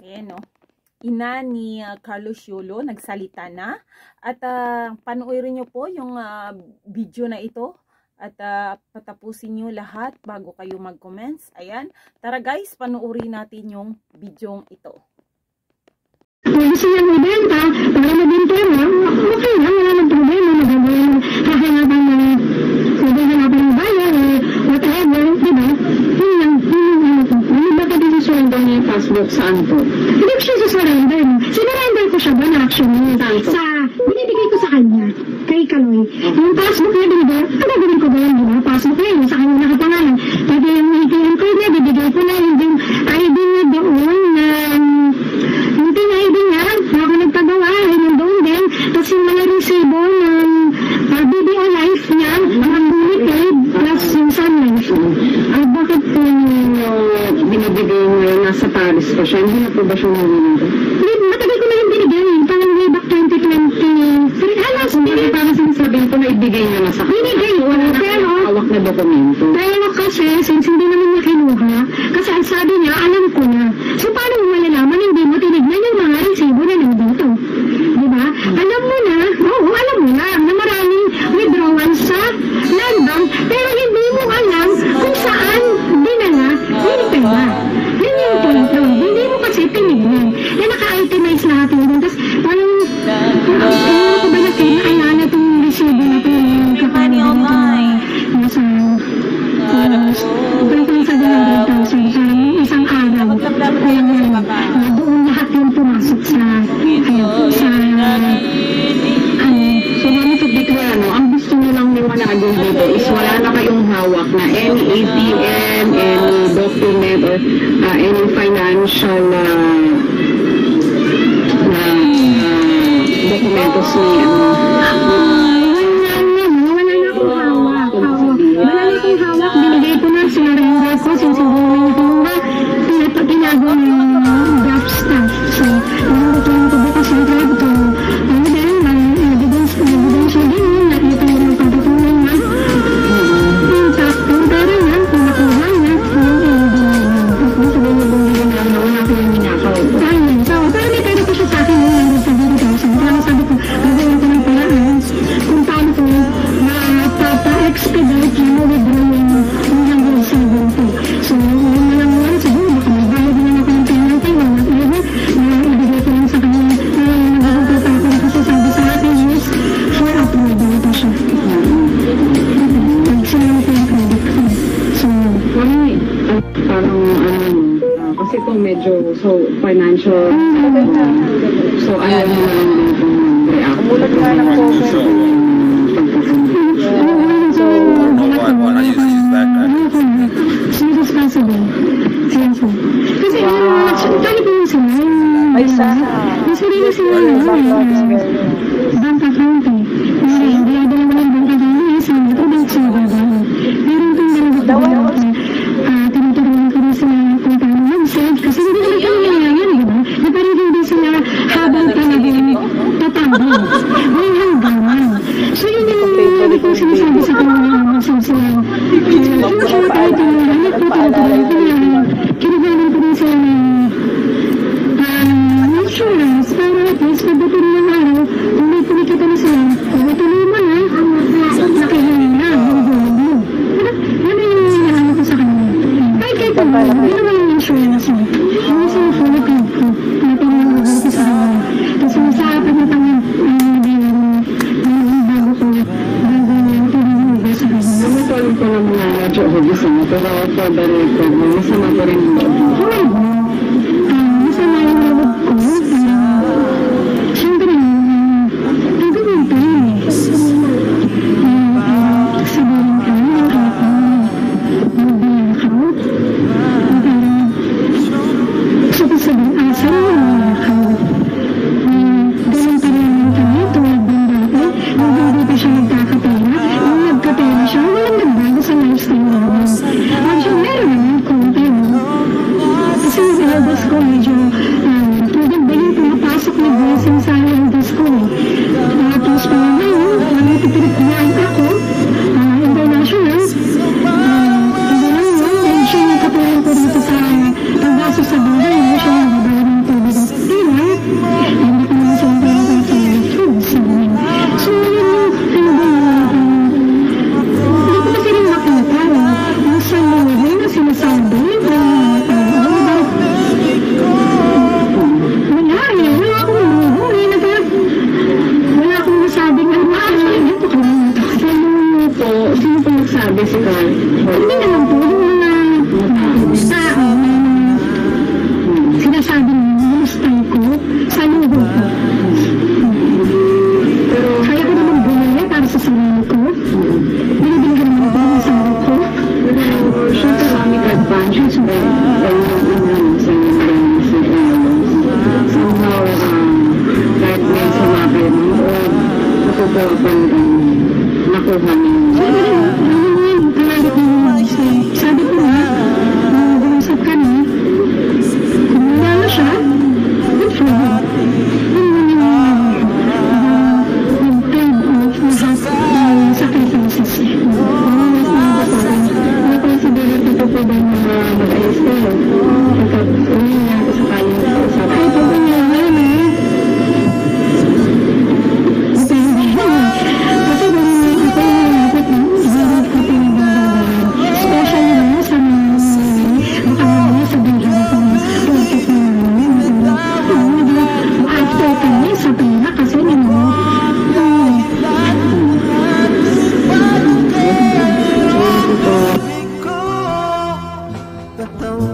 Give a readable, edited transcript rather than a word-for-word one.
Ayan, no? Ina ni Carlos Yolo nagsalita na. At panoorin nyo po yung video na ito. At patapusin nyo lahat bago kayo mag-comments. Ayan. Tara guys, panoorin natin yung video ito. Kung gusto niya magbenta, para magbenta mo, okay lang, wala nang problema. Hahanapan ng bayan, whatever, diba? Yun lang, ano ba ka din surrender niya yung passbook saan po? Hindi ko siya surrender. Sinurrender ko siya ba na actually? Binibigay ko sa kanya, kay Kaloy. Yung passbook niya, diba? Gagawin ko ba yun, diba? Passbook niya, yung sa kanya nakapangalan. Pwede yung ATM card niya, bibigay ko na yung ID niya doon na yung tin-ID niya, na ako nagpagawa, ay nandoon din. Tapos yung mga resibo ng BDO Life niya, ang Unipaid, plus yung Sun Life. Ay, bakit po binibigay niya nasa Paris pa siya? Hindi na po ba siya nalilito? Matagal ko na yung binigay. Parang way back 2020. Alas, parang sinasabihin ko na ibigay niya na sa kanya. Binigay, wala na hawak na dokumento. Pero kasi, since hindi naman niya kinuha, kasi ang sabi niya, alam ko na. So, paano mo malalaman, hindi mo tinignan yung mga resibo na nandito? Diba? Alam mo na, oo, alam mo na maraming withdrawal sa land bank, pero hindi mo alam kung saan dinala yung pera. Yun yung punto. Hindi mo kasi tinignan. Na naka-itemize lahat yun. Tapos, parang, ano ko ba naalala itong resibo na ito? Money online. Nasa, parang sa 100,000 sa isang araw. Kaya doon lahat yung pumasok sa so ano, ang gusto nyo lang ni Managing dito is wala na kayong hawak na any ATM, any document, or any financial documentos ni wala na akong hawak. Wala na akong hawak. Binigay ko na, sinarenda ko, since hindi naman yung ginagawa ng draft stuff. So, nandito yung tubukas ng draft to. Ano din, evidence siya din, nakita yung mga pagpatuloy na. Yung pera na, kung nakuha na, kung sabihin mo bumili na, wala ko yung minakaw. Pero may pera ko siya sa akin, nandun sa 30,000. Kaya sabi ko, gagawin ko ng paraan kung paano ko expedite yung withdraw yung hanggang 70. So, yun na lang naman, siguro, baka magbayad na ako ng penalty, whatever, na ibigay ko lang sa kanya, nagagapit ako kasi sabi sa akin is, for approval ito siya. Nagsilang ko yung credit card. So, parang, kasi ito medyo, financial, so, ayaw mo lang react. Umulat nga ng comment. Responsible. Kasi paano po yung sila? Ay, yung sarili sila bank account eh. Hindi ako naman yung bank account eh. Sabi ko, bank siya gagawin. Meron itong dalawa tinuturuan ko rin sila kung paano mag-save. Kasi hindi naman kami nangyayari, diba? Na parang hindi sila habang talagang tatambo. Walang hanggaman. So yun yung kung sinasabi sa kanila mag-save sila. Kinagalan ko rin sila ng insurance para at least pagdating ng araw kung may kumikita na sila pagdating mo na nakihiling na ano yung hinahanap ko sa kanila kahit mo meron lang yung insurance mo yung sa full account ko na pinagawa ko sa kanila kasi sa apat na pangin bago ko pinagawa sa kanila namatulog ko ng mga radyo o gusto mo pero for the record masama pa rin masama yung loob ko siyempre gagawin pa yun sabihin ka mag-account gusto ko sabihin asan yung account ganun pa rin kami tulad din dati hindi pa siya nagkakapera nung nagkapera siya walang nagbago sa lifestyle namin actually meron naman konti kasi yung ilabas ko medyo maganda yung pumapasok na blessing sa ilabas ko tapos pa ngayon nagpipilipinan ako international hindi lang yun dahil siya yung katulong ko dito sa pagbaso sa bahay siya yung babayaran ko siya? Good for you. Nag-trade off lahat ng sacrifices niya. Considerate ito po ba mga mag-ayos kayo? Pagkatapos uwi niya ako sa kanyang kausap. Ay, ito ba niya naman eh? Kasi ba naman ako yung lapit na hirap ko pinagdadaan. Especially na sa mga makamaya sa bilang ko ng project na namin. After kami sa pera kasi Tahu